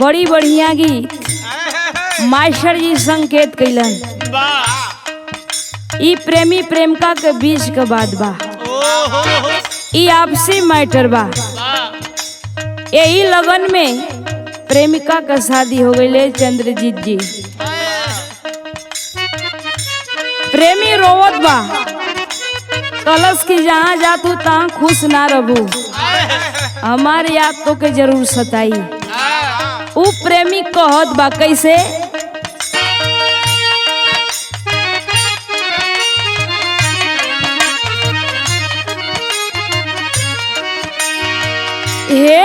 बड़ी बढ़िया गीत मास्टर जी संकेत कैलन। ई प्रेमी प्रेमिका के बीच के बात बा, ई आपसी मैटर बा। यही लगन में प्रेमिका का शादी हो गई चंद्रजीत जी। प्रेमी रोवत बा, कलश की जहाँ जातू तहाँ खुश ना रहू, हमारे याद तो के जरूर सताई। उ प्रेमी कहत बा कैसे, हे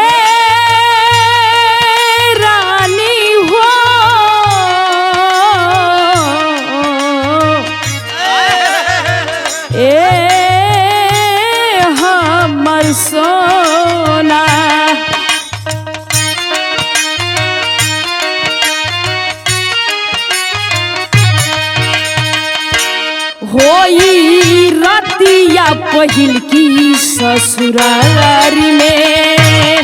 रानी हो ए हमर सोना, होई रतिया पहिल की ससुरारी में,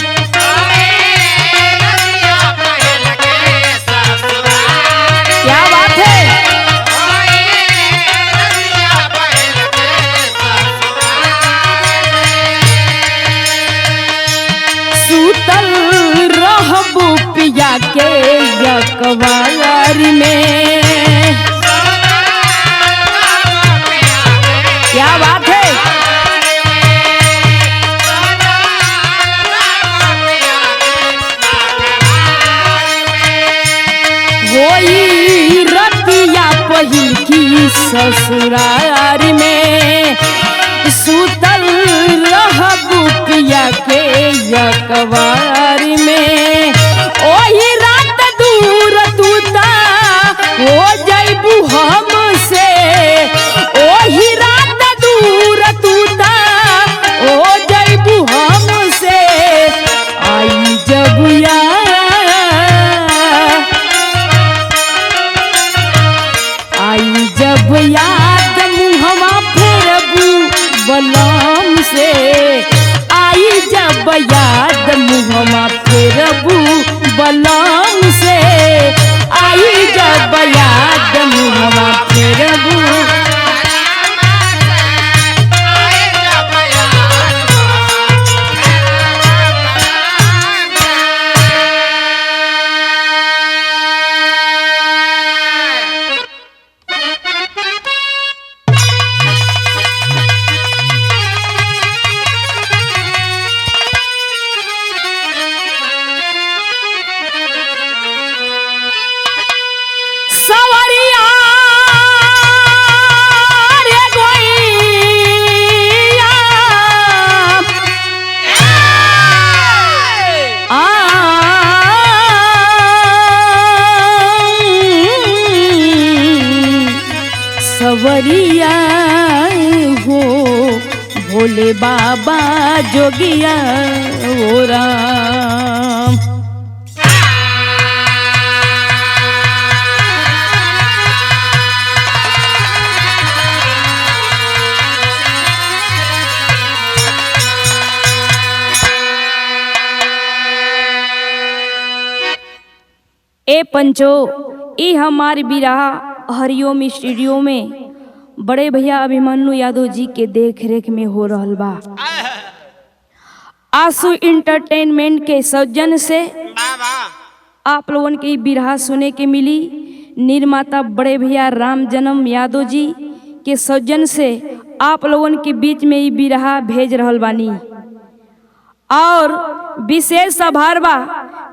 क्या बात है। सूतल रहबू पिया के यकवारी में, क्या बात है। होई रतिया पहिल की ससुरारी में, सूतल रहबू पिया के यकवारी में, ओही रात दूर तूता हो जाइबू हमसे, ओही रात दूर तूता हो जाइबू हमसे, आई जब आई जब याद मुहवा फेरबू बलम से, आई जब याद मुहवा फेरबू बलम से, आई जब याद मुहवा फेरबू। सवरिया हो भोले बाबा जोगिया हो राम, ए पंचो ई हमारी बिरहा हरिओम स्टूडियो में बड़े भैया अभिमन्यु यादव जी के देख रेख में हो रहल बा। आंसू इंटरटेनमेंट के सौजन्य से आप लोगन के बिरहा सुने के मिली। निर्माता बड़े भैया राम जन्म यादव जी के सौजन्य से आप लोगन के बीच में ये बिरहा भेज रहल बानी। और विशेष आभार बा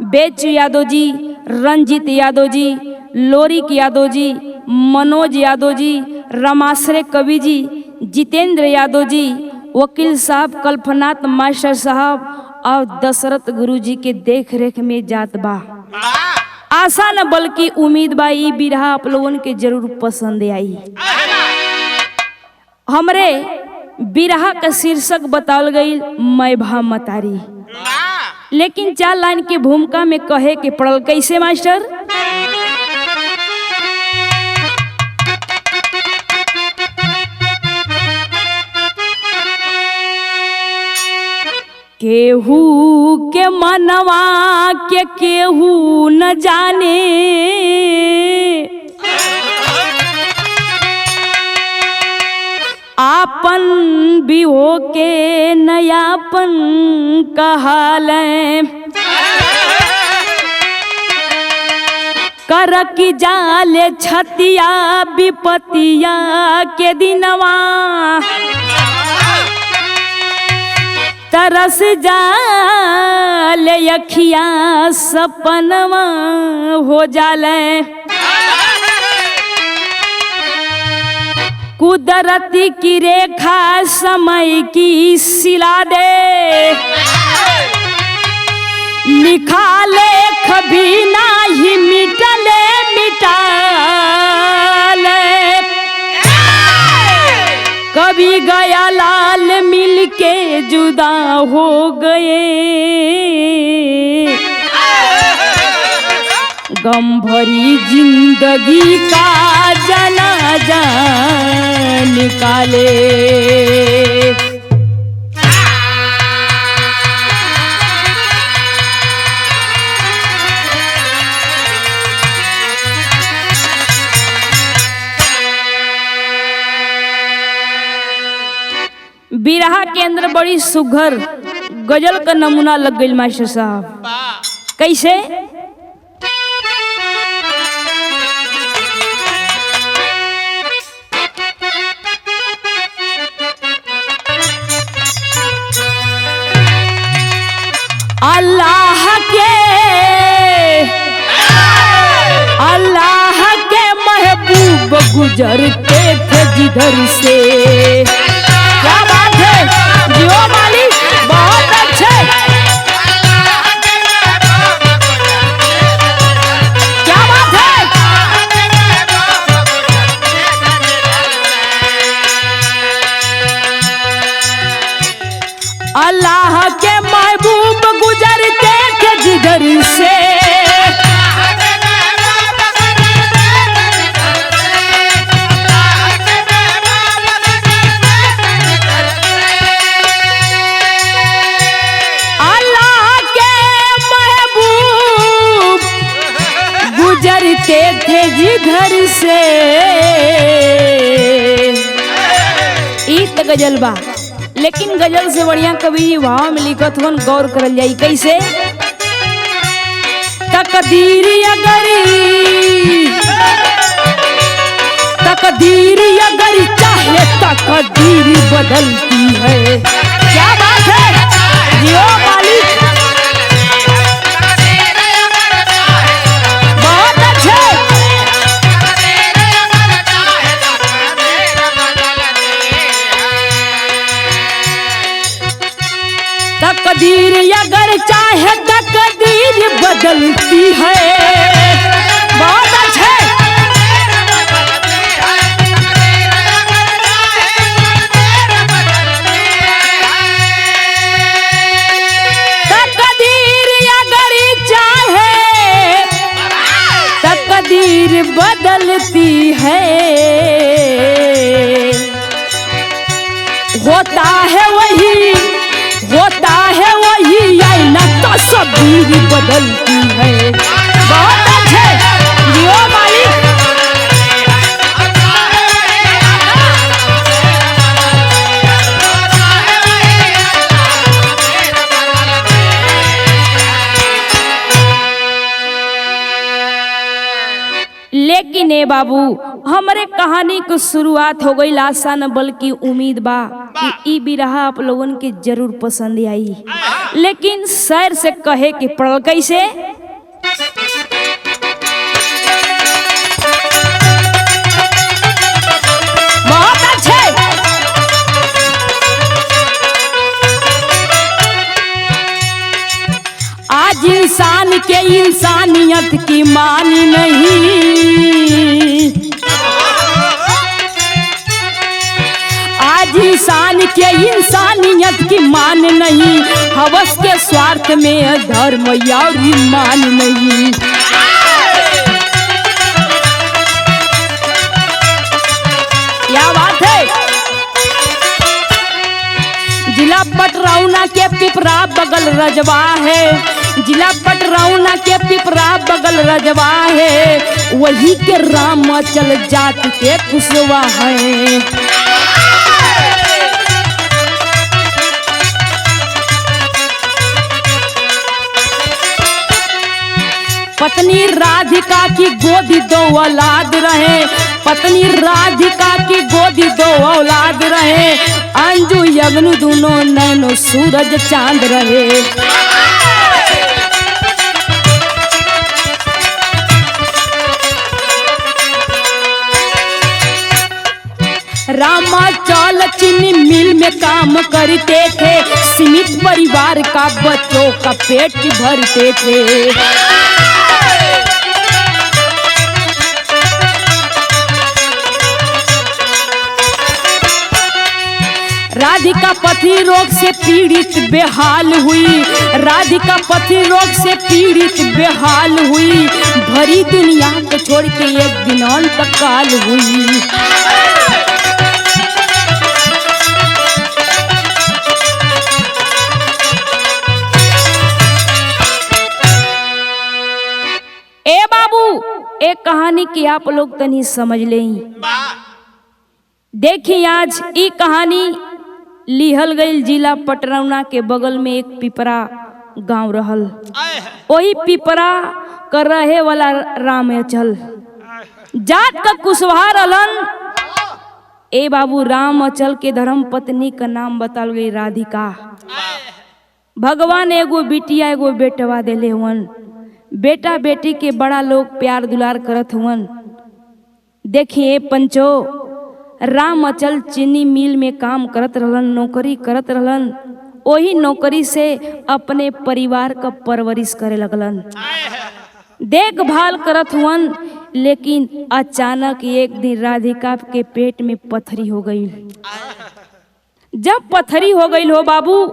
बेचू यादव जी, रंजीत यादव जी, लोरिक यादव जी, मनोज यादव जी, रमाश्रे कवि जी, जितेंद्र यादव जी, वकील साहब, कल्पनाथ मास्टर साहब और दशरथ गुरु जी के देख रेख में जात बा। आशा न बल्कि उम्मीद बा ई बिरहा आप लोगन के जरूर पसंद आई। हमरे बिरहा का शीर्षक बतावल गई मैं भा मतारी, लेकिन 4 लाइन की भूमिका में कहे के पड़ल कैसे मास्टर। केहू के मनवा के केहू न जाने, आपन भी हो के नयापन कहालें। कर की जाले छतिया विपतिया के दिनवा, तरस जाले अखिया सपनवा हो जाले। कुदरती की रेखा समय की सिला दे, लिखा लेख भी नाही मिटले मिटाले। कभी गया लाल मिल के जुदा हो गए, गम भरी जिंदगी का जनाजा निकाले। बिरहा के अंदर बड़ी सुघर गजल का नमूना लग गई मास्टर साहब। कैसे? अल्लाह के महबूब गुजरते थे जिधर से। क्या बात है जियो मालिक, बहुत अच्छे। क्या बात है? अल्लाह के महबूब गुजरते थे जिधर से, गुजरते थे जिधर से। इत गजल बा, लेकिन गजल से बढ़िया कवि भाव में लिखत हन, गौर करल जाई। कैसे? तकदीर अगर चाहे तकदीर बदलती है। क्या बात है जियो मालिक, तकदीर अगर चाहे तकदीर बदलती है। बहुत अच्छे। तकदीर अगर चाहे तकदीर बदलती है। होता है वही आईना, तस्वीर बदलती है। बहुत अच्छे जियो मालिक। लेकिन ए बाबू, हमारे कहानी को शुरुआत हो गई आशा न बल्कि उम्मीद बा कि ई बिरहा आप लोगन के जरूर पसंद आई। लेकिन शहर से कहे के पड़ल। कैसे? बहुत अच्छे। आज इंसान के इंसानियत की मान नहीं, आज इंसान के इंसानियत की मान नहीं, हवस के स्वार्थ में धर्म और ईमान नहीं। क्या बात है? जिला जिला पटरौना के पिपरा बगल रजवा है, जिला पटरौना के पिपरा बगल रजवा है, वही के रामाचल जात के कुशवा है। पत्नी राधिका की गोदी दो औलाद रहे, पत्नी राधिका की गोदी दो औलाद रहे, अंजू यज्ञ दोनों नैनो सूरज चांद रहे। रामाचल चीनी मिल में काम करते थे, सीमित परिवार का बच्चों का पेट भरते थे। राधिका पथरी रोग से पीड़ित बेहाल हुई, राधिका पथरी रोग से पीड़ित बेहाल हुई, भरी दुनिया को छोड़ के एक दिन अंतकाल हुई। ए बाबू, एक कहानी की आप लोग तनी समझ लें। देखिए आज ये कहानी लिहल गई जिला पटरौना के बगल में एक पिपरा गांव रहल, वही पिपरा कर रहे वाला रामाचल जात का कुशवाहा रहलन। ए बाबू, रामाचल के धर्म पत्नी का नाम बताल गई राधिका। भगवान एगो बिटिया एगो बेटवा देले हुवन, बेटा बेटी के बड़ा लोग प्यार दुलार करत हुवन। देखिए पंचो, रामाचल चीनी मिल में काम करत रहलन, नौकरी करत रहलन, वही नौकरी से अपने परिवार का परवरिश करे लगलन, देखभाल करत हुवन। लेकिन अचानक एक दिन राधिका के पेट में पथरी हो गई। जब पथरी हो गई हो बाबू,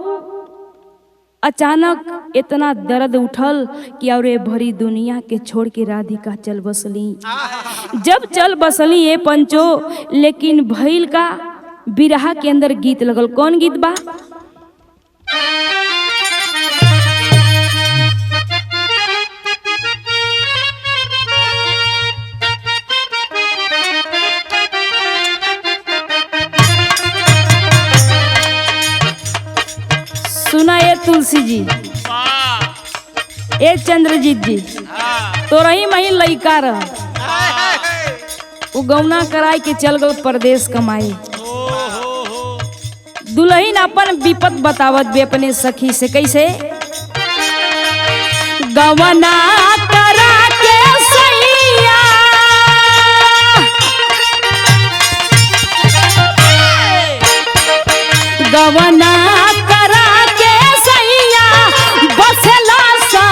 अचानक इतना दर्द उठल कि और ये भरी दुनिया के छोड़ के राधिका चल बसली। जब चल बसली ये पंचो, लेकिन भइल का बिरहा के अंदर गीत लगल। कौन गीत बा? सुना ये तुलसी जी, ए चंद्रजीत जी, तो रही मही लइका रह, वो गौना कराई के चल गल परदेश कमाई। दुल्हन अपन विपत बतावत बे अपने सखी से, कैसे? गवना करा के सैया, गवना करा के सैया, बसला सा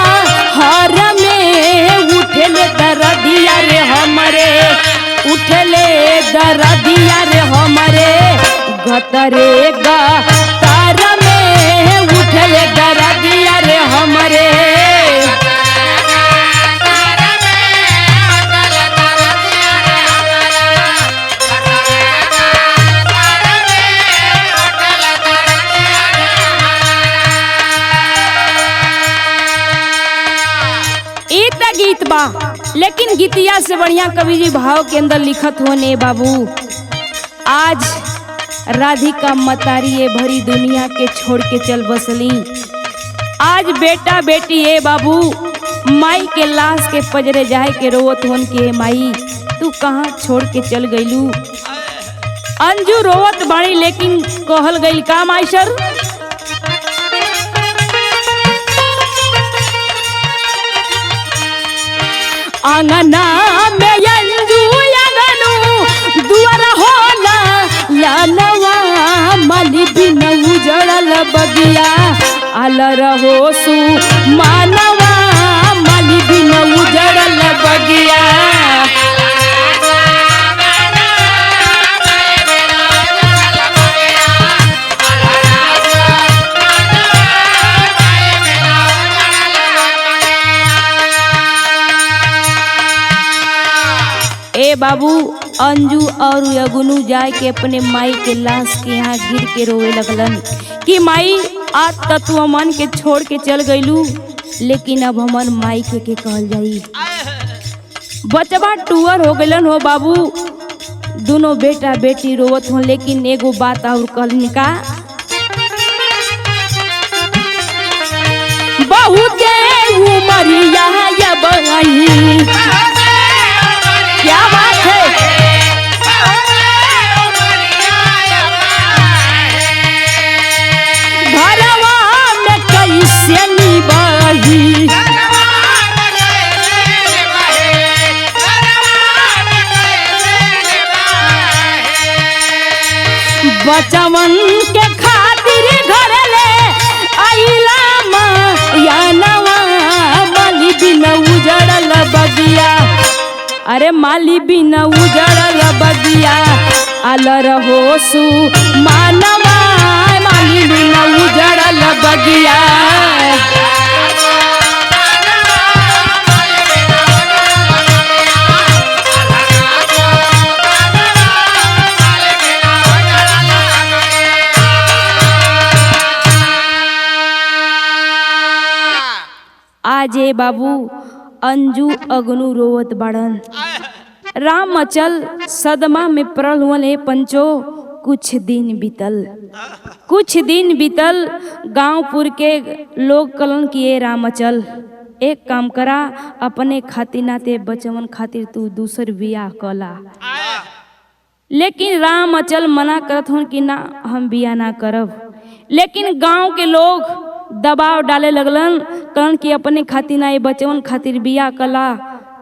हर में उठले दरदिया रे हमरे, उठले दरदिया रे हमरे, गतरे तार में उठले दरदिया रे हमरे। गीत बा, लेकिन गीतिया से बढ़िया कवि जी भाव के अंदर लिखत होने बाबू। आज राधिका मतारी ये भरी दुनिया के छोड़ के चल बसली। आज बेटा बेटी ए बाबू माई के लाश के पजरे जाए के रोवत होन के, माई तू कहाँ छोड़ के चल गईलू। अंजू रोवत बाड़ी, लेकिन कहल गईल का माइशर? आंगना में अंजू अंगनू दुआर होला, लालवा माली बिन उजड़ल बगिया, आल रहो सु मानवा माली बिन उजड़ल बगिया। ए बाबू, अंजू और अगनू जाए के अपने माई के लाश के यहाँ गिर के रोवे लगलन कि माई आज तक तू अमन के छोड़ के चल गईलू, लेकिन अब हमन माई के कहल जाई। बचवा टूअर हो गलन हो बाबू, दोनों बेटा बेटी रोवत हो, लेकिन एगो बात और कहलन का बहुत उमरिया या बही। क्या बात है, घरवा में कैसे निभाही, बचवन के खातिर घर ले आइला या नवा माली बिन उजड़ल बगिया। अरे माली बिन उजड़ल बगिया अलर होसु मानवा, माली बिन उजड़ल बगिया। आज ए बाबू अंजू अगनू रोवत बाड़न। राम अचल सदमा में पड़ल हुआ है पंचो। कुछ दिन बीतल गांवपुर के लोग कलन किए राम अचल एक काम करा, अपने खातिर नाते बचवन खातिर तू दूसर बियाह कला। लेकिन राम अचल मना करत हूँ कि ना हम बियाह ना करब। लेकिन गांव के लोग दबाव डाले लगलन, कलन कि अपने खातिर ना ये बचवन खातिर बियाह कला,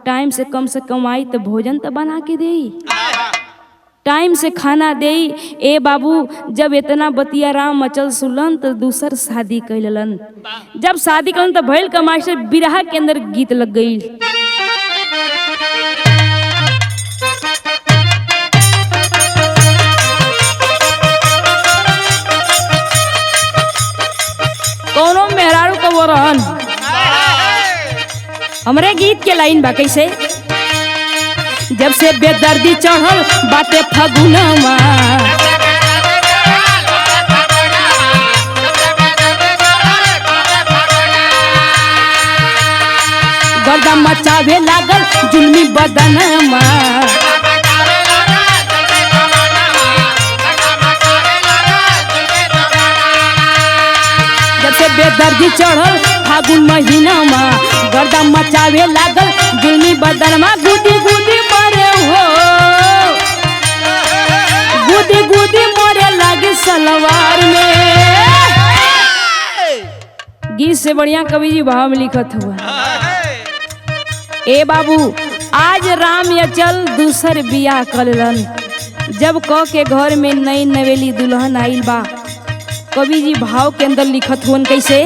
टाइम से कम से कम आई तो भोजन तो बना के दे, टाइम से खाना दे। ए बाबू जब इतना बतिया राम अचल सुनलन तो दूसर शादी कैलन। जब शादी कैलन तो भैल कमाई से बिरहा के अंदर गीत लग गई। कौनो मेहरारू को वो रहन, हमरे गीत के लाइन बा कैसे, जब से बेदर्दी चढ़ल बाटे फगुनवा, गर्दा मचावे लागल जुल्मी बदनमा, जब से बेदर्दी चढ़ल फागुन महीनामा, गर्दा मचावे लागल जुल्मी बदनमा। गुदी गुदी मरे हो, गुदी गुदी मरे लागे सलवार में। गीत से बढ़िया कवि जी भाव में लिखत हुआ। ए बाबू आज राम अचल दूसर बियाह करलन। जब क के घर में नई नवेली दुल्हन आइल बा, कवि जी भाव के अंदर लिखत हुन कैसे,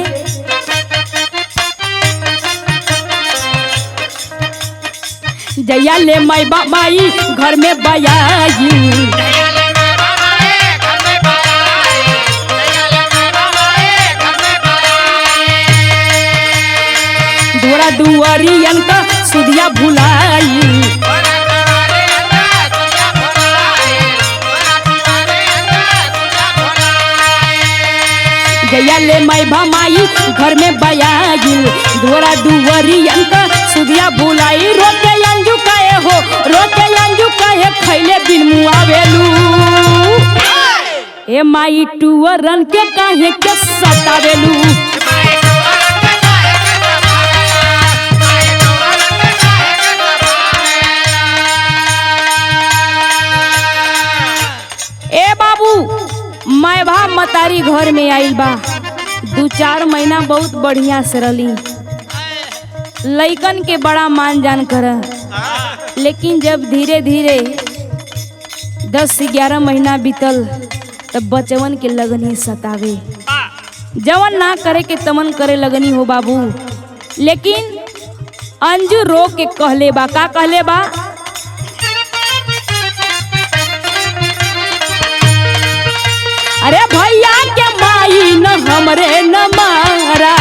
जया ले माई बाबाई घर में बयाई, धोरा दुआरियन का सुधिया भुलाई, जया ले माई भमाई घर में बयागिल, धोरा दुआरियन का सुधिया भुलाई। रोके अंजू कहे हो, रोके अंजू कहे खैले बिन मुआवेलू, ए माई टूअरन के काहे के सतावेलू। ए बाबू मैं भा मतारी घर में आइल बा, 2-4 महीना बहुत बढ़िया से रही, लइकन के बड़ा मान जान कर। लेकिन जब धीरे धीरे 10-11 महीना बीतल तब बचवन के लगनी सतावे, जवन ना करे के तमन करे लगनी हो बाबू। लेकिन अंजू रो के कहले बा, का कहले बा, अरे भैया के माई न हमरे न मारा,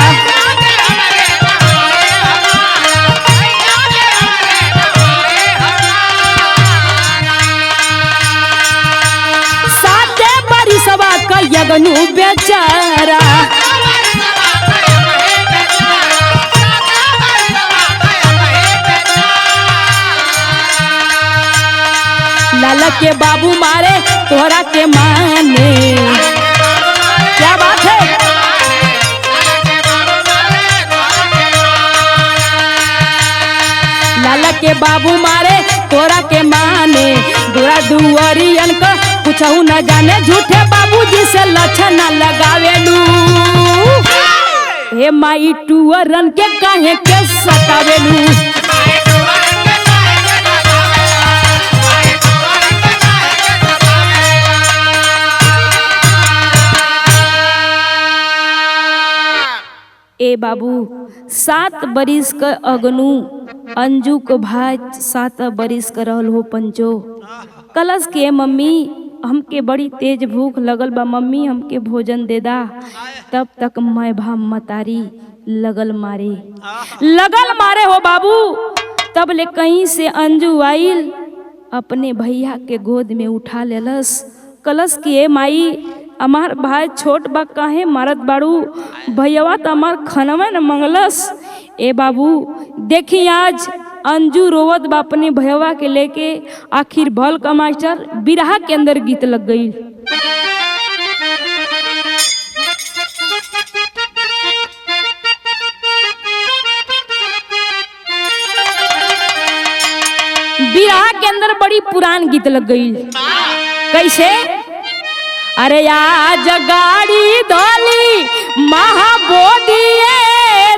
बाबू मारे तोरा के माने। क्या बात है। लाला के बाबू मारे तोरा के माने, दूरा दुआरियन का कुछहू न जाने, झूठे बाबूजी से लक्षण न लगावेलू। हे माई टुअरन के काहे के सतावेलू। ए बाबू 7 बरिस का अगनू अंजू को भाई 7 बरिस का रहल हो पंचो। कलश के मम्मी हमके बड़ी तेज भूख लगल बा, मम्मी हमके भोजन दे दा। तब तक मैं भा मतारी लगल मारे हो बाबू। तब ले कहीं से अंजू आइल, अपने भैया के गोद में उठा लेलस। कलश के माई हमार भाई छोट बा काहे मारत बाड़ू, भैया तो हमार खनवा न मंगलस। ए बाबू देखी आज अंजू रोवत बा अपने भैया के लेके। आखिर भल का मास्टर बिरहा के अंदर गीत लग गई। बिरहा के अंदर बड़ी पुरान गीत लग गई। कैसे? अरे आज गाड़ी धोली महाबोधी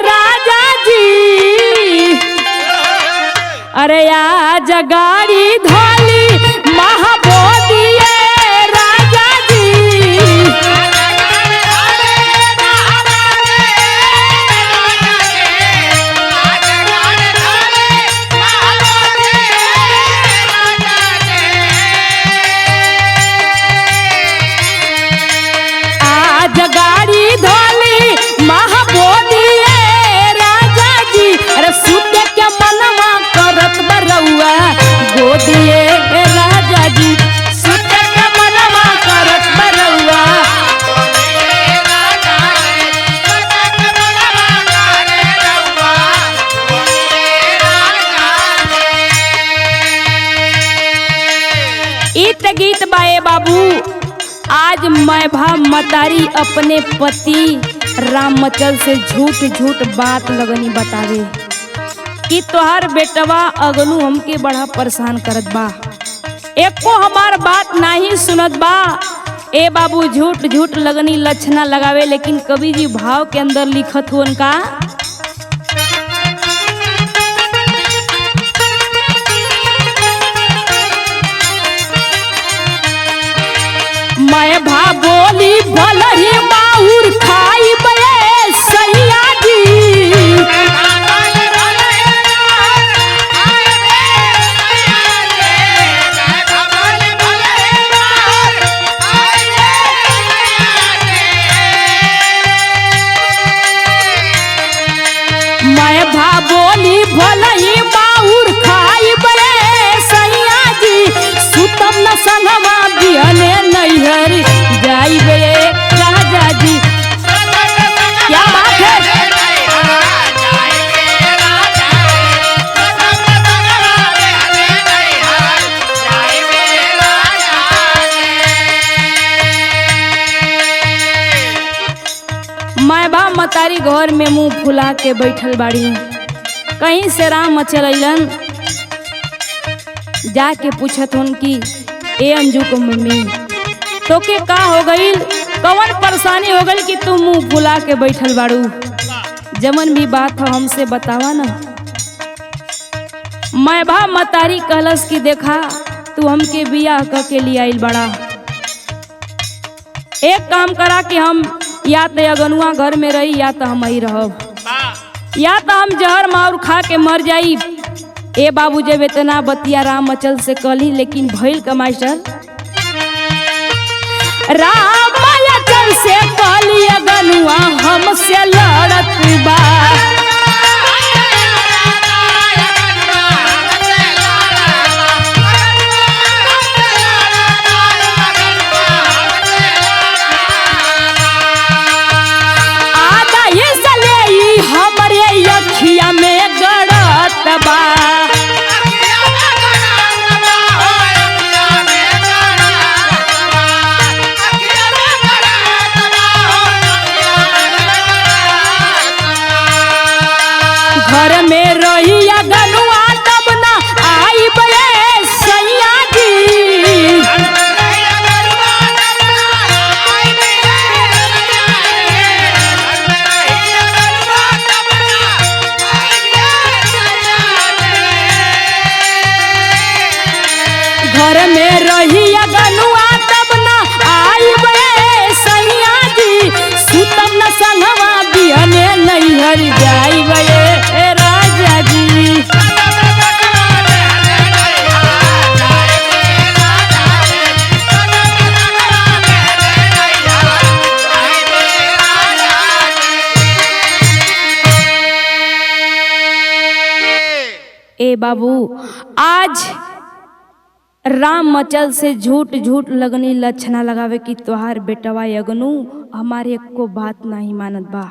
राजा जी, अरे आज गाड़ी धोली महाबोधी राजा जी। आज गाड़ी धोली महाबोधी राजा जी, अरे सुते के मनवा करत बरौआ गोदिए राजा जी, सुते के मनवा करत बरौआ। इत गीत बाए बाबू आज मैं भा मतारी अपने पति रामचल से झूठ बात लगनी बतावे कि तोहार बेटवा अगनू हमके बड़ा परेशान करत बा, एको हमार बात नहीं सुनत बा। ए बाबू झूठ लगनी लक्षणा लगावे, लेकिन कवि जी भाव के अंदर लिखत हो उनका। मैं भा बोली भलही माहुर खाई बे सैया जी, मैं भा बोली भलही माहुर खाई बे सैया जी, सुतम न संगवा बिहने नैहर जाई बे राजा जी। क्या बात है। मैं बा मतारी घर में मुंह फुला के बैठल बाड़ी, कहीं से राम चल अइलन। जाके पूछत हन कि ए अंजू को मम्मी तो के का हो गईल, कौन परेशानी हो गई कि तू मुंह फुला के बैठल बाड़ू, जमन भी बात हो हमसे बतावा ना। मैं भा मतारी कहलस कि देखा तू हमके बियाह के लिए आइल बड़ा, एक काम करा कि हम या तो अगनुआ घर में रही या तो हम ही रहब, या तो हम जहर मार खा के मर जाई। ए बाबू जब इतना बतिया रामचल से कहली, लेकिन भइल का मास्टर रामचल से कहली अगनुआ हमसे लड़त बा। आधा इसले हमरे अखिया में गड़त बा। ए बाबू आज राम मचल से झूठ झूठ लगनी लक्षणा लगावे कि तोहार बेटवा अगनू हमारे को बात नहीं मानत बा।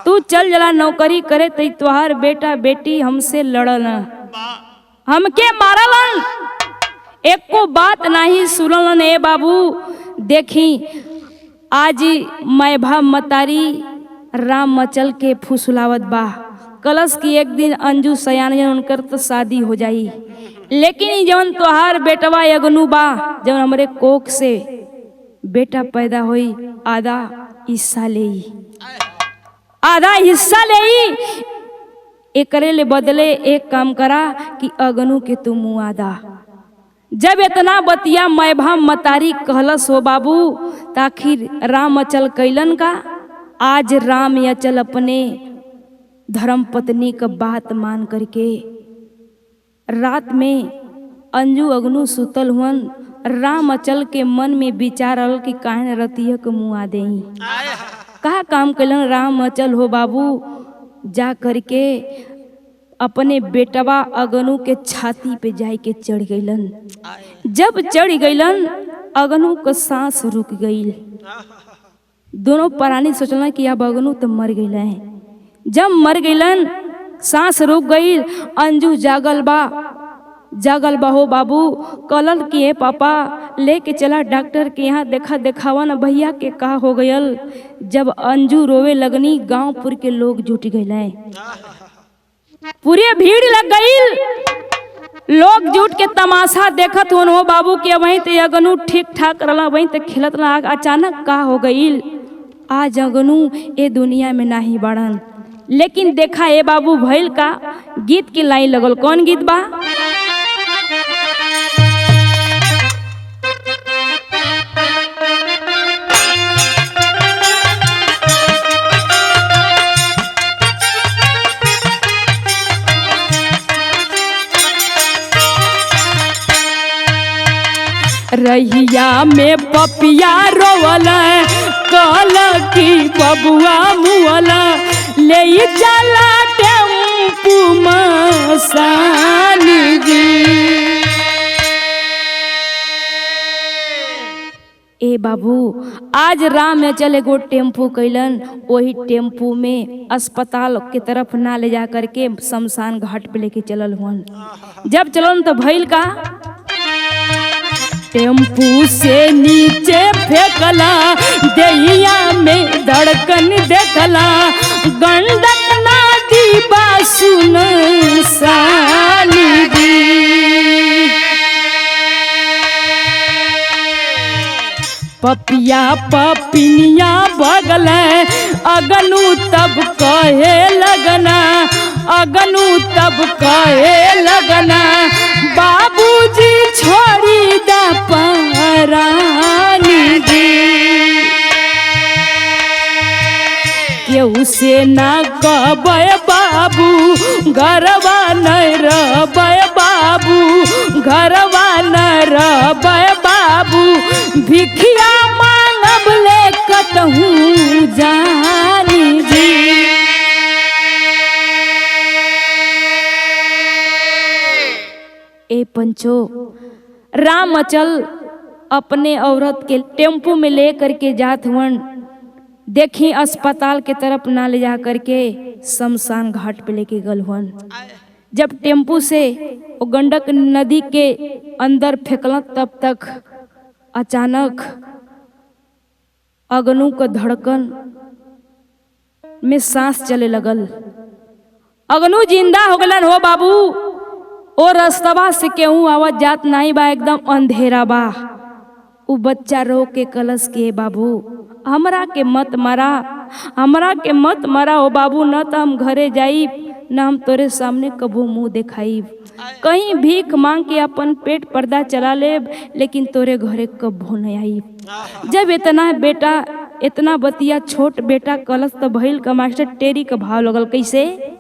तू चल जला नौकरी करे तो तोहार बेटा बेटी हमसे लड़ल हमके मारलन एको बात नहीं सुनलन। ए बाबू देखी आज मैं भा मतारी राम मचल के फुसलावत बा। कलश की एक दिन अंजू सयान उनकर तो शादी हो जाई, लेकिन जवन तोहार बेटवा अगनू बा जवन हमरे कोख से बेटा पैदा होई आधा हिस्सा ले एकरे ले बदले एक काम करा कि अगनू के तू मुँह आदा। जब इतना बतिया मैभा मतारी कहलस हो बाबू ताखिर राम अचल कैलन का। आज राम अचल अपने धर्म पत्नी का बात मान करके रात में अंजू अगनू सुतल हुअन। राम अचल के मन में विचार आल कि काहे रतिया के मुँह आ देई। कहा काम कैलन राम अचल हो बाबू जा करके अपने बेटवा अगनू के छाती पे जाए के चढ़ गईलन। जब चढ़ गईलन अगनू का सांस रुक गई। दोनों प्राणी सोचलन कि अब अगनू तो मर गईल है। जब मर गईलन सांस रुक गई। अंजू जागल बा हो बाबू कलल किए पापा लेके चला डॉक्टर के यहाँ देखावा न भैया के का हो गयल। जब अंजू रोवे लगनी गांवपुर के लोग जुट गए, पूरी भीड़ लग गई। लोग जुट के तमाशा देखत हो बाबू के वहीं ते अगनू ठीक ठाक रहा वहीं ते खिलत रहा। अचानक का हो गई आज अगनू ए दुनिया में नाही बाड़न। लेकिन देखा ए बाबू भइल का गीत की लाइन लगल। कौन गीत बा? रहिया में पपिया रोवला कल की बबुआ मुअला ले चला टेम्पू मसानी जी। ए बाबू आज राम ने चले गो टेम्पू कैलन। वही टेम्पू में अस्पताल के तरफ ना ले जा करके शमशान घाट पे लेके चलल हुन। जब चलन तो भइल का टेम्पू से नीचे फेंकला देहिया में धड़कन देखला गंडक नदी बा सुनसानी दी। पपिया पपिनिया बगल अगनू तब कहे लगना बाबूजी छोड़ी दा परानी जी। केहू से ना कहबे बाबू घरवा न रहबे बाबू भिखिया मांगब ले कतहूँ जानी जी। ए पंचो राम अचल अपने औरत के टेम्पू में ले करके जात हुन। देखी अस्पताल के तरफ ना ले जा करके शमशान घाट पे लेके गल हुन। जब टेम्पू से वो गंडक नदी के अंदर फेंकल तब तक अचानक अगनू का धड़कन में सांस चले लगल। अगनू जिंदा हो गलन हो बाबू। ओ रस्तवा से केहू आवत जात नहीं बा, एकदम अंधेरा बा। उ बच्चा रो के कलश के बाबू हमरा के मत मारा हो बाबू, न तो हम घरे जाई न हम तोरे सामने कबू मुंह दिखाई। कहीं भीख मांग के अपन पेट पर्दा चला लेब, लेकिन तोरे घरे कबू नहीं आई। जब इतना बतिया छोट बेटा कलश तो भइल का मास्टर टेरी का भाव लगल। कैसे?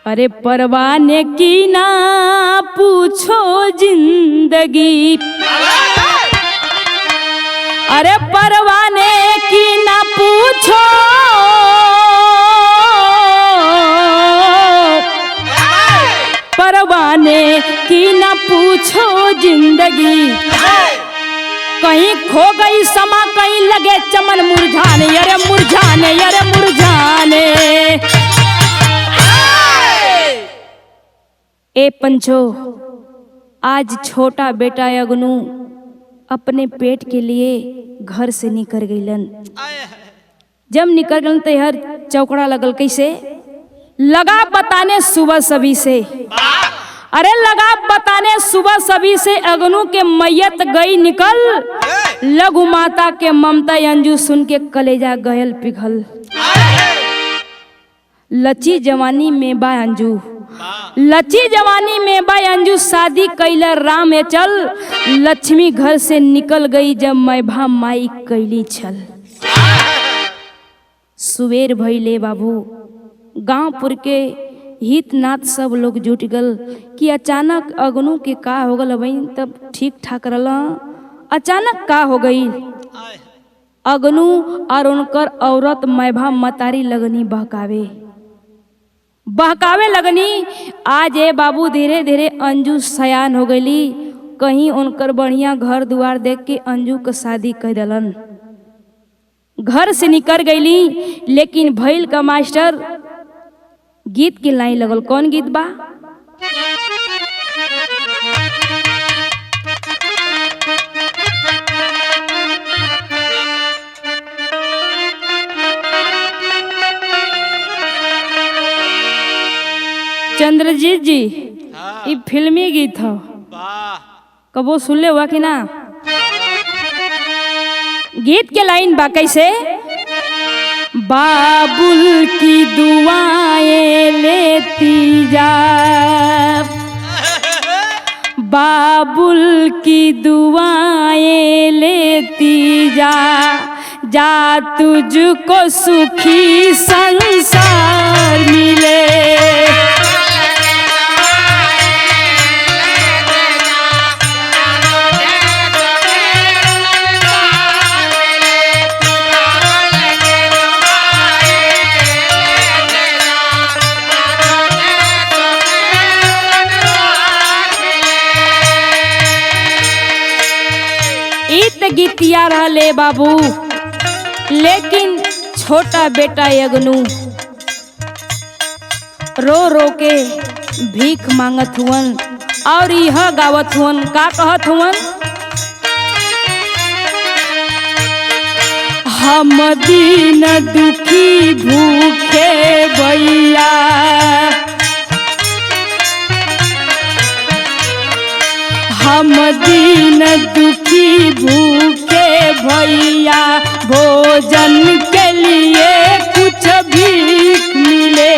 अरे परवाने की ना पूछो जिंदगी अरे परवाने की ना पूछो, परवाने की ना पूछो जिंदगी, कहीं खो गई समा कहीं लगे चमन मुरझाने, अरे मुरझाने, अरे मुरझाने। ए पंचो, आज छोटा बेटा अगनू अपने पेट के लिए घर से निकल गईलन। जब निकल गलन तो हर चौकड़ा लगल, कैसे लगा बताने सुबह सभी से, अरे लगा बताने सुबह सभी से अगनू के मैयत गई निकल, लघु माता के ममता अंजू सुन के कलेजा गयल पिघल। लची जवानी में बा अंजू, लची जवानी में बा अंजू, शादी कैला राम ए चल, लक्ष्मी घर से निकल गई जब मैं भा माई कैली छल। सुबेर भइले बाबू, गांवपुर के हितनाथ सब लोग जुट गल कि अचानक अगनू के का हो गल। बहन तब ठीक ठाक रहला, अचानक का हो गई। अगनू और उनकर औरत मैभा मतारी लगनी बहकावे, बहकावे लगनी। आज ए बाबू धीरे धीरे अंजू सयान हो गईली, कहीं उनकर बढ़िया घर दुआर देख के अंजू का शादी कर दलन, घर से निकल गईली। लेकिन भइल का मास्टर, गीत की लाइन लगल। कौन गीत बा? चंद्रजीत जी, ये फिल्मी गीत हो, कबो सुनले हुआ कि ना? गीत के लाइन बा कैसे? बाबुल की दुआएं लेती जा, बाबुल की दुआएं लेती जा, जा तुझको सुखी संसार मिले। गीतिया रहले बाबू, लेकिन छोटा बेटा अगनू रो रो के भीख मांगत हुवन और यह गावत हुवन। का कहत हुवन? हम दीन दुखी भूखे भैया, हम दीन दुखी भूखे भैया, भोजन के लिए कुछ भीख मिले।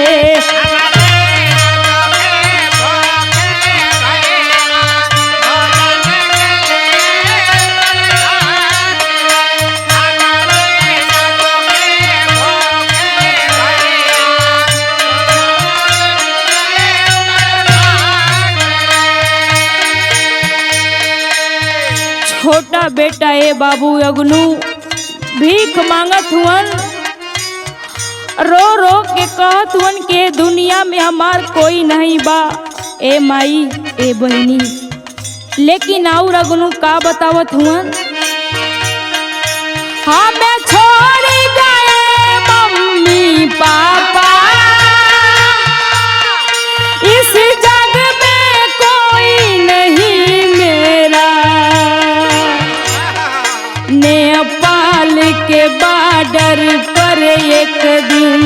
छोटा बेटा ए बाबू अगनू भीख मांगत हुवन, रो रो के कहत हुवन के दुनिया में हमार कोई नहीं बा ए माई ए बहनी। लेकिन और अगनू का बतावत हुवन? हमें छोड़ गए मम्मी पापा, इस जग में कोई नहीं मेरा। नेपाल के बॉर्डर पर एक दिन,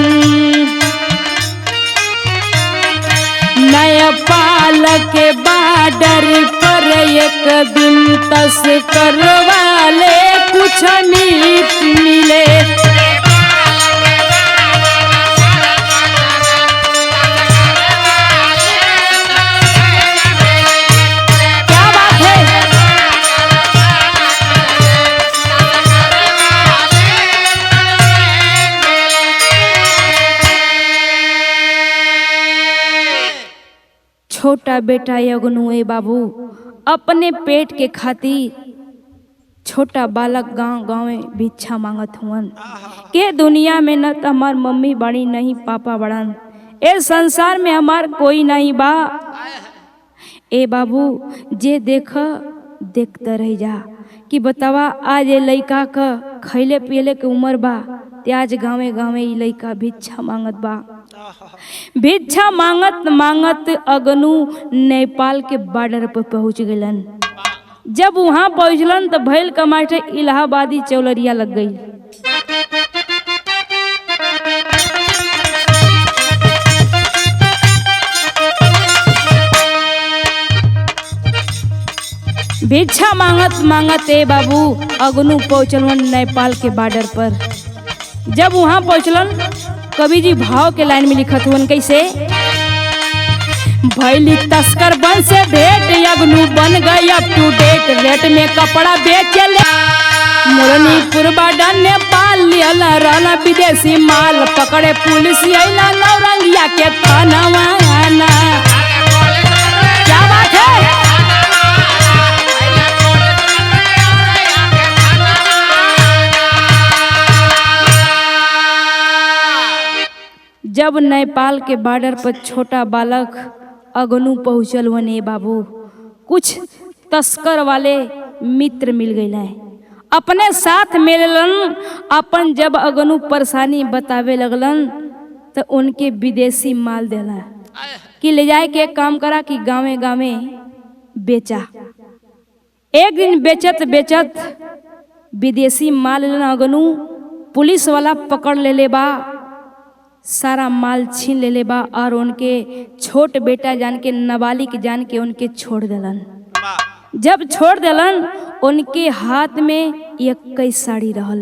नेपाल के बॉर्डर पर एक दिन, तस्कर वाले कुछ मीत मिले। क्या बात है? छोटा बेटा अगनू ए बाबू अपने पेट के खातिर छोटा बालक गांव गांव में भिक्षा मांगत हुवन के दुनिया में न त हमार मम्मी बड़ी नहीं पापा बड़न, ए संसार में हमार कोई नहीं बा। ए बाबू जे देखते रह जा कि बतावा आज ये लइका क खैले पियले के उम्र बा ते आज गाँवे गाँवे ई लइका भिक्षा मांगत बा। भिक्षा मांगत मांगत अगनू नेपाल के बॉर्डर पर पहुंच गलन। जब वहां पहुंचलन तो भैल का मास्टर इलाहाबादी चौलरिया लग गई। भिक्षा मांगत मांगत ए बाबू अगनू पहुंचलन नेपाल के बॉर्डर पर। जब वहां पहुंचलन कवि जी भाव के लाइन में लिखत हुन कैसे, भैली तस्कर बन से भेंट अगनू बन गई अप टू डेट, रेट में कपड़ा बेचे ले मुरनीपुर बॉर्डर नेपाल लियल रहला विदेशी माल, पकड़े पुलिस अइला नौरंगिया के थानावा। क्या बात है। जब नेपाल के बॉर्डर पर छोटा बालक अगनू पहुंचल वने बाबू, कुछ तस्कर वाले मित्र मिल गए अपने साथ मिललन। अपन जब अगनू परेशानी बतावे लगलन तो उनके विदेशी माल देला कि ले जाए के काम करा कि गाँवे गाँवे बेचा। एक दिन बेचत बेचत विदेशी माल लेना अगनू पुलिस वाला पकड़ ले बा, सारा माल छीन ले बा और उनके छोट बेटा जान के नाबालिग जान के उनके छोड़ देलन। जब छोड़ देलन उनके हाथ में 21 साड़ी रहल,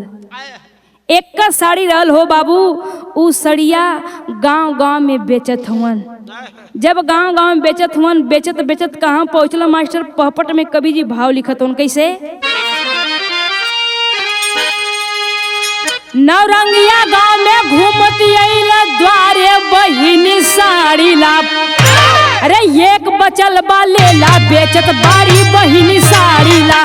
21 साड़ी रहल हो बाबू। उ सड़िया गांव गांव में बेचत हुवन। जब गांव गांव में बेचत हुवन, बेचत बेचत कहाँ पहुंचल मास्टर पहपट में कवि जी भाव लिखत हुन कैसे, नौरंगिया गांव में घूमती अइला द्वारे बहिनी साड़ी ला, अरे एक बचल बा लेला बेचत बारी बहिनी साड़ी ला।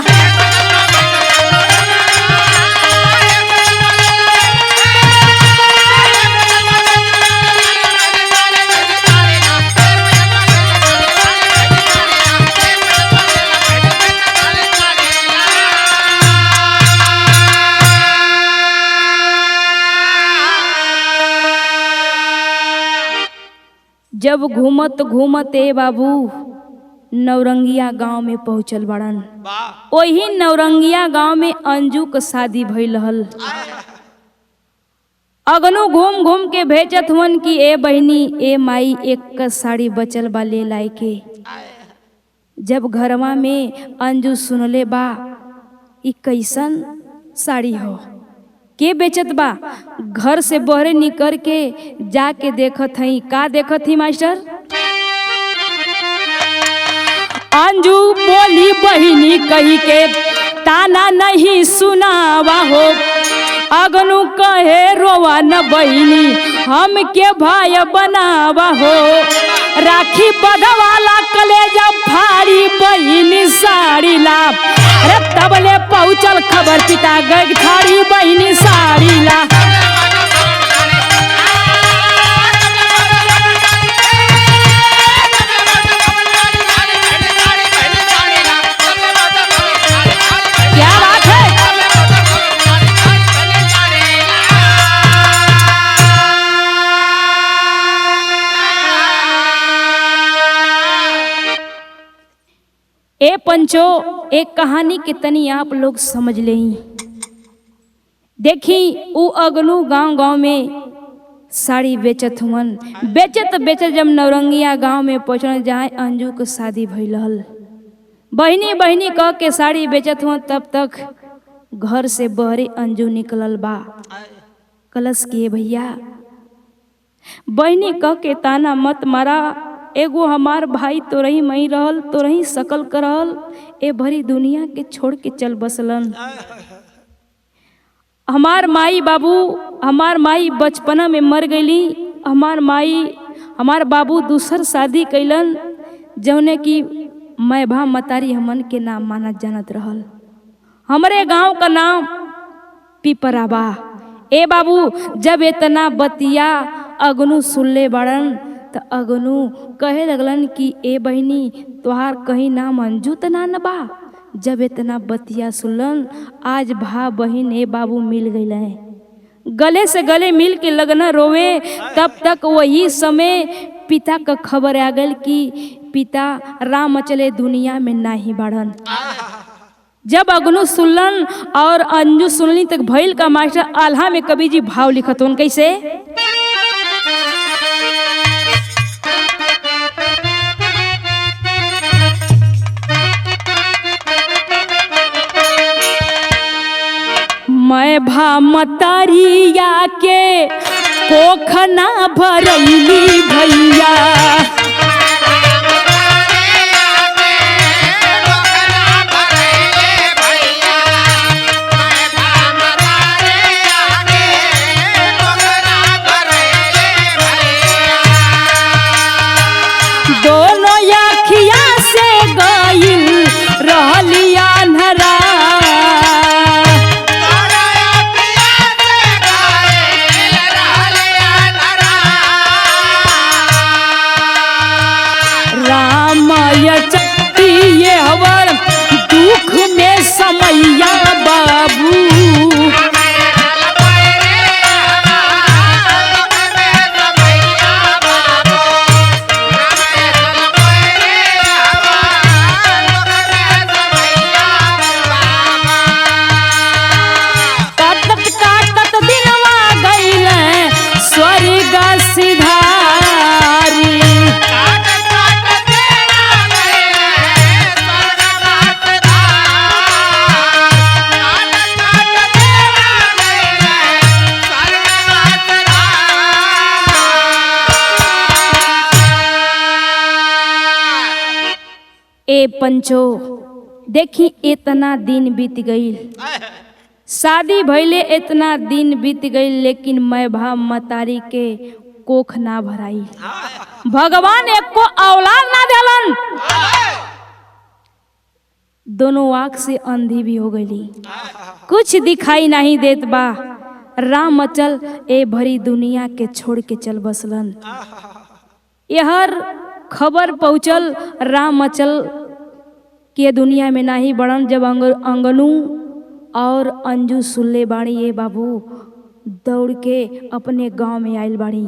जब घूमत घूमत ए बाबू नौरंगिया गांव में पहुंचल बड़न। वही नौरंगिया गांव में अंजू का शादी भइल रहल। अगनू घूम घूम के भेजत हुन कि ए बहनी ए माई एक साड़ी बचल बा ले लाई के। जब घरवा में अंजू सुनले बा ई कैसन साड़ी हो के बेचत बा, घर से बहरे निकल के जाके देखत हई। का देखत ही मास्टर, अंजू बोली बहिनी कही के ताना नहीं सुनावा हो, अगनू कहे रोवा न बहिनी हम के भाई बनावा हो, राखी बधवाला कलेजा फाड़ी बहिनी साड़ी ला, अरे तबले पहुंचल खबर पिता गई थाड़ी बहिनी साड़ी ला। क्या बात है। ए पंचो एक कहानी के तनी आप लोग समझ ले। देखी उ अगनू गांव गांव में साड़ी बेचत हुवन। बेचत बेचत जब नौरंगिया गांव में पहुंचल जहाँ अंजू के शादी भइल रहल, बहिनी बहिनी कह के साड़ी बेचत हुवन। तब तक घर से बहरे अंजू निकलल बा। कलश किए भैया बहिनी कह के ताना मत मारा, एगो हमार भाई तोरही मई रहल, तोरही सकल करल, ए भरी दुनिया के छोड़ के चल बसलन। हमार माई बाबू, हमार माई बचपना में मर गईली। हमार बाबू दूसर शादी कैलन जौने की मैं भा मतारी हमन के नाम मानत जानत रहल। हमरे गांव का नाम पिपराबा। ए बाबू, जब इतना बतिया अगनू सुनले बड़न तो अगनू कहे लगलन कि ए बहनी, तोहार कहीं नाम अंजू त ना न बा। जब इतना बतिया सुनलन, आज भा बहन ए बाबू मिल गई हैं, गले से गले मिल के लगना रोवे। तब तक वही समय पिता का खबर आ गल कि पिता राम चले दुनिया में नाही बढ़न। जब अगनू सुनलन और अंजू सुनली तक भइल का मास्टर आल्हा में कवि जी भाव लिखत होन कैसे? मैं भा मतरिया के कोखना भरैली भैया, दोनों आँखिया से गइल रहलिया अन्हरा, चट्टी हवर दुख में समैया बाबू, काटत काटत दिनवा गइल स्वर्ग सिधारी, ए पंचो देखी इतना दिन बीत गईल, शादी भइले इतना दिन बीत गईल, लेकिन मैं भा मतारी के कोख ना भराई। भगवान एक को औलाद ना देलन, दोनों आँख से अंधी भी हो गई, कुछ दिखाई नहीं देत बा। राम अचल ए भरी दुनिया के छोड़ के चल बसलन। यहर खबर पहुँचल राम अचल के दुनिया में नाही बढ़न। जब अंगनू और अंजू सुनले बाड़ी, ये बाबू दौड़ के अपने गांव में आयल बाड़ी,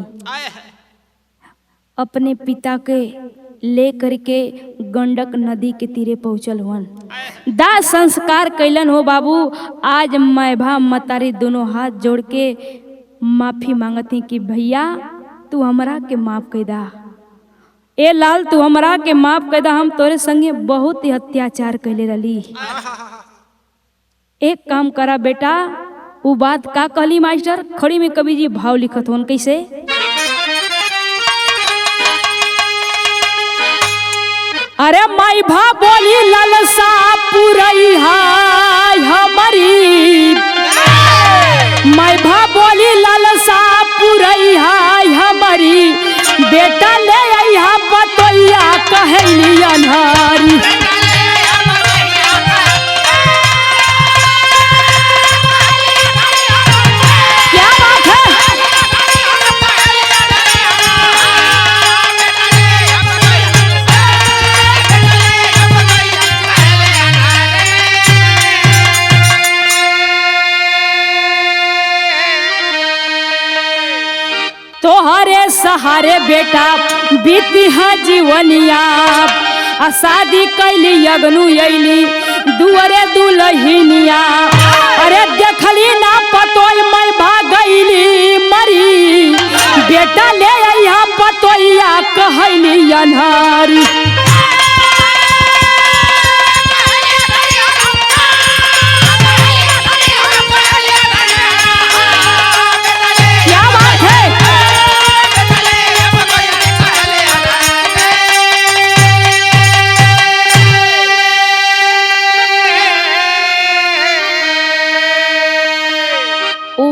अपने पिता के ले करके गंडक नदी के तीरे पहुँचल हुअन, दाह संस्कार कैलन हो बाबू। आज मैं भा मतारी दोनों हाथ जोड़ के माफी मांगती कि भैया तू हमरा के माफ कर दा, ए लाल तू हमरा के माफ कर दा, हम तोरे संगे बहुत ही अत्याचार कैले रही। एक काम करा बेटा, वो बात का कहली मास्टर? खड़ी में कवि जी भाव लिखत होन कैसे? अरे माई भा बोली ललसा पुरई हाय हमारी, माई भा बोली ललसा पुरई हाय हमारी, बेटा ले अइहा बतैया कहली अन्हारी। क्या बात है? तोहरे सहारे बेटा बीती है जीवनिया, आ शादी कैली अगनू अइली दुअरे दुलहिनिया। अरे देखली ना पतोई मैं भागैली मरी, बेटा ले अइहा पतोइया कहली अन्हारी।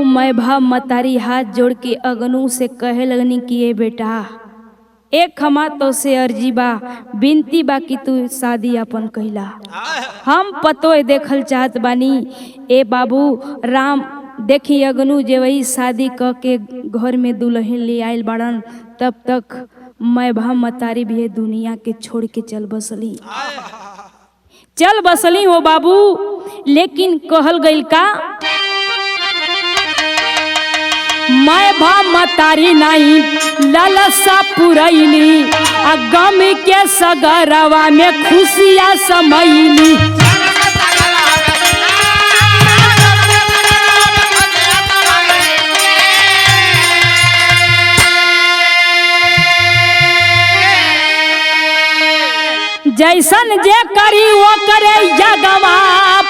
मैं भा मतारी हाथ जोड़ के अगनू से कहे लगनी कि ये बेटा एक हमा तो से अर्जी बा, बिनती बा कि तू शादी अपन कहिला। हम पतो देखल चाहत बानी ए बाबू राम। देखी अगनू जे वही शादी क के घर में दुल्हन ले आयल बाड़न, तब तक मैं भा मतारी भी दुनिया के छोड़ के चल बसली हो बाबू। लेकिन कहल गइल का, मैं भा मतारी नहीं लालसा पुरैली, आ गम के सगरवा में खुशियाँ समैली। जैसन जे करी वो करे जगवा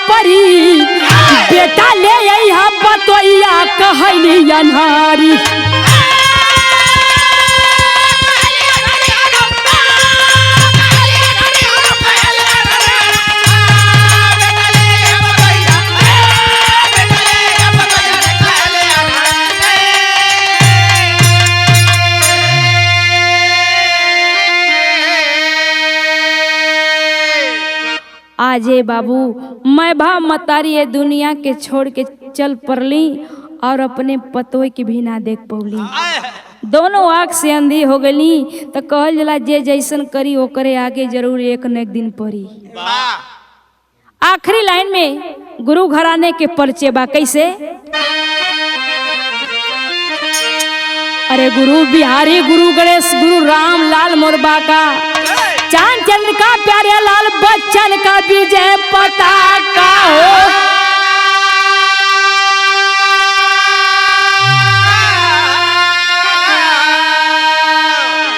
परी, बेटा ले यहाँ बतोइया कहली अनहारी। आजे बाबू मैं भा मतारी ये दुनिया के छोड़ के चल पड़ली और अपने पतोय के भी ना देख पौली। दोनों आँख से अंधी हो गई। तो कहल जला जे जैसन करी ओकरे आगे जरूर एक न एक दिन पड़ी। आखिरी लाइन में गुरु घराने के परिचय बा कैसे, अरे गुरु बिहारी, गुरु गणेश, गुरु राम लाल मोरबा का, चांद चंद्र का प्यारे लाल बच्चन का विजय पताका हो।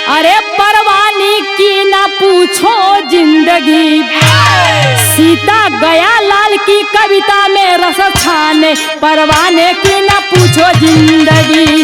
अरे परवानी की ना पूछो जिंदगी, सीता गया लाल की कविता में रस छाने, परवाने की ना पूछो जिंदगी।